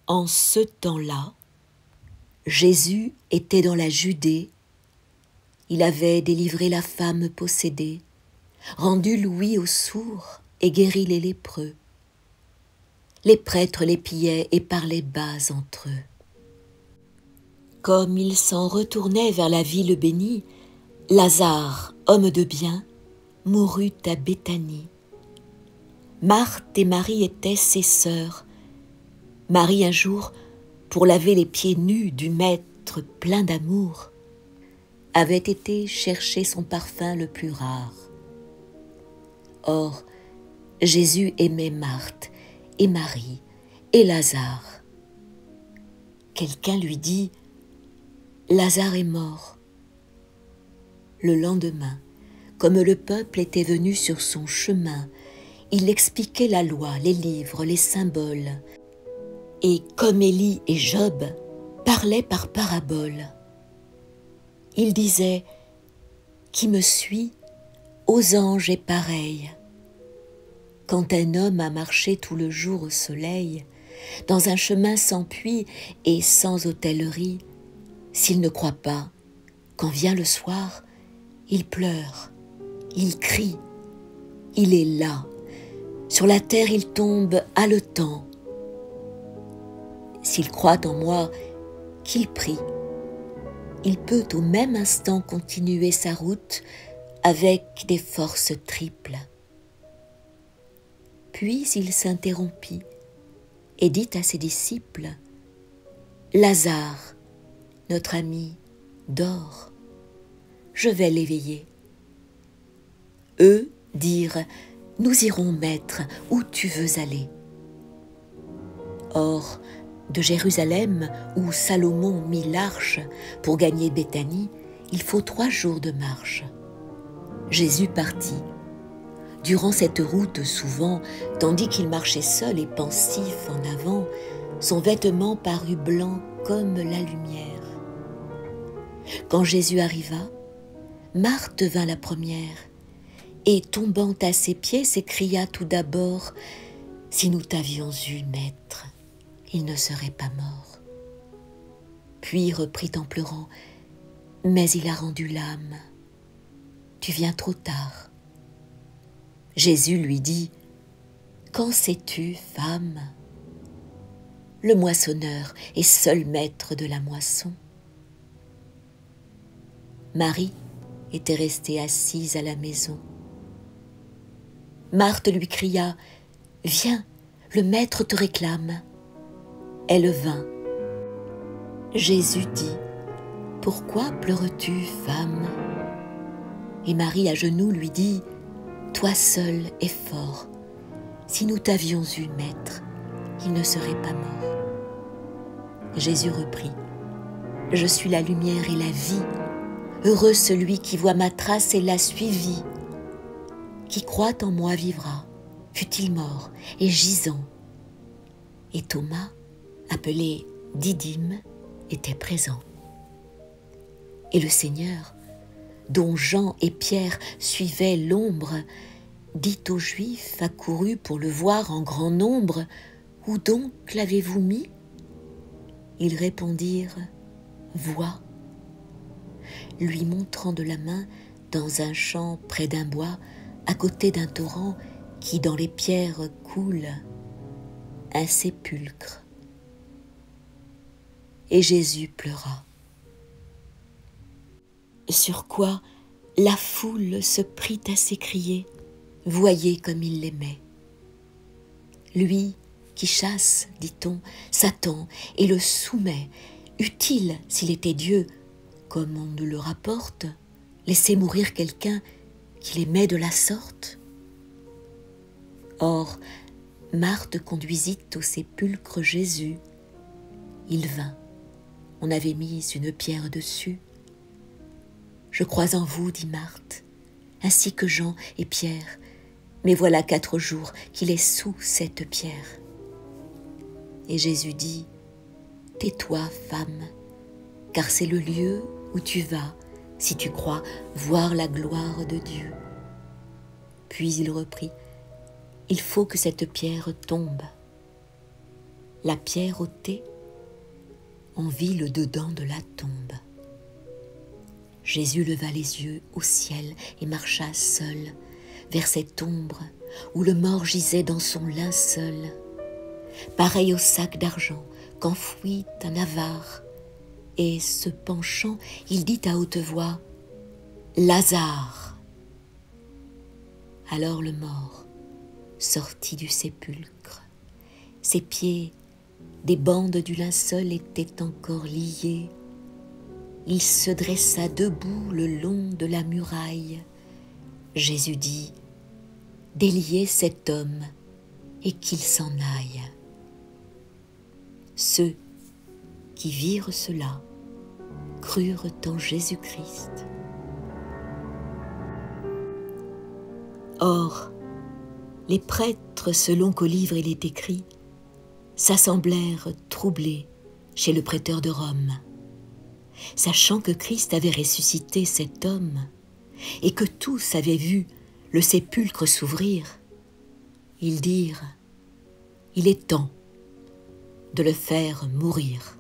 En ce temps-là, Jésus était dans la Judée. Il avait délivré la femme possédée, rendu l'ouïe aux sourds et guéri les lépreux. Les prêtres les pillaient et parlaient bas entre eux. Comme ils s'en retournaient vers la ville bénie, Lazare, homme de bien, mourut à Béthanie. Marthe et Marie étaient ses sœurs. Marie, un jour, pour laver les pieds nus du Maître plein d'amour, avait été chercher son parfum le plus rare. Or, Jésus aimait Marthe et Marie et Lazare. Quelqu'un lui dit « Lazare est mort ». Le lendemain, comme le peuple était venu sur son chemin, il expliquait la loi, les livres, les symboles. Et comme Élie et Job parlaient par paraboles, il disait « Qui me suit, aux anges est pareil. Quand un homme a marché tout le jour au soleil, dans un chemin sans puits et sans hôtellerie, s'il ne croit pas, quand vient le soir, il pleure, il crie, il est là. Sur la terre il tombe haletant. S'il croit en moi, qu'il prie. Il peut au même instant continuer sa route avec des forces triples. » Puis il s'interrompit et dit à ses disciples « Lazare, notre ami, dort. Je vais l'éveiller. » Eux dirent « Nous irons, maître, où tu veux aller. » Or, de Jérusalem, où Salomon mit l'arche pour gagner Béthanie, il faut 3 jours de marche. Jésus partit. Durant cette route, souvent, tandis qu'il marchait seul et pensif en avant, son vêtement parut blanc comme la lumière. Quand Jésus arriva, Marthe vint la première, et tombant à ses pieds, s'écria tout d'abord « Si nous t'avions eu, maître, il ne serait pas mort. » Puis reprit en pleurant « Mais il a rendu l'âme. Tu viens trop tard. » Jésus lui dit « Qu'en sais-tu, femme ? Le moissonneur est seul maître de la moisson. » Marie était restée assise à la maison. Marthe lui cria « Viens, le maître te réclame. » Elle vint. Jésus dit « Pourquoi pleures-tu, femme ?» Et Marie à genoux lui dit « Toi seul es fort. Si nous t'avions eu, maître, il ne serait pas mort. » Jésus reprit « Je suis la lumière et la vie. Heureux celui qui voit ma trace et l'a suivie. Qui croit en moi vivra, fût-il mort et gisant. » Et Thomas, appelé Didyme, était présent. Et le Seigneur, dont Jean et Pierre suivaient l'ombre, dit aux Juifs accourus pour le voir en grand nombre « Où donc l'avez-vous mis ?» Ils répondirent « Vois !» Lui montrant de la main dans un champ près d'un bois, à côté d'un torrent qui dans les pierres coule, un sépulcre. Et Jésus pleura. Sur quoi la foule se prit à s'écrier « Voyez comme il l'aimait !» Lui qui chasse, dit-on, Satan et le soumet, eût-il, s'il était Dieu, comme on nous le rapporte, laissé mourir quelqu'un qu'il aimait de la sorte ? Or, Marthe conduisit au sépulcre Jésus. Il vint. On avait mis une pierre dessus. « Je crois en vous, dit Marthe, ainsi que Jean et Pierre, mais voilà 4 jours qu'il est sous cette pierre. » Et Jésus dit, « Tais-toi, femme, car c'est le lieu où tu vas, si tu crois voir la gloire de Dieu. » Puis il reprit, « Il faut que cette pierre tombe. » la pierre ôtée, on vit le dedans de la tombe. Jésus leva les yeux au ciel et marcha seul vers cette ombre où le mort gisait dans son linceul, pareil au sac d'argent qu'enfouit un avare, et se penchant, il dit à haute voix « Lazare !» Alors le mort sortit du sépulcre. Ses pieds, des bandes du linceul, étaient encore liés. Il se dressa debout le long de la muraille. Jésus dit « Déliez cet homme et qu'il s'en aille. » Ceux qui virent cela crurent en Jésus-Christ. Or, les prêtres, selon qu'au livre il est écrit, s'assemblèrent troublés chez le prêteur de Rome, sachant que Christ avait ressuscité cet homme et que tous avaient vu le sépulcre s'ouvrir. Ils dirent « Il est temps de le faire mourir. »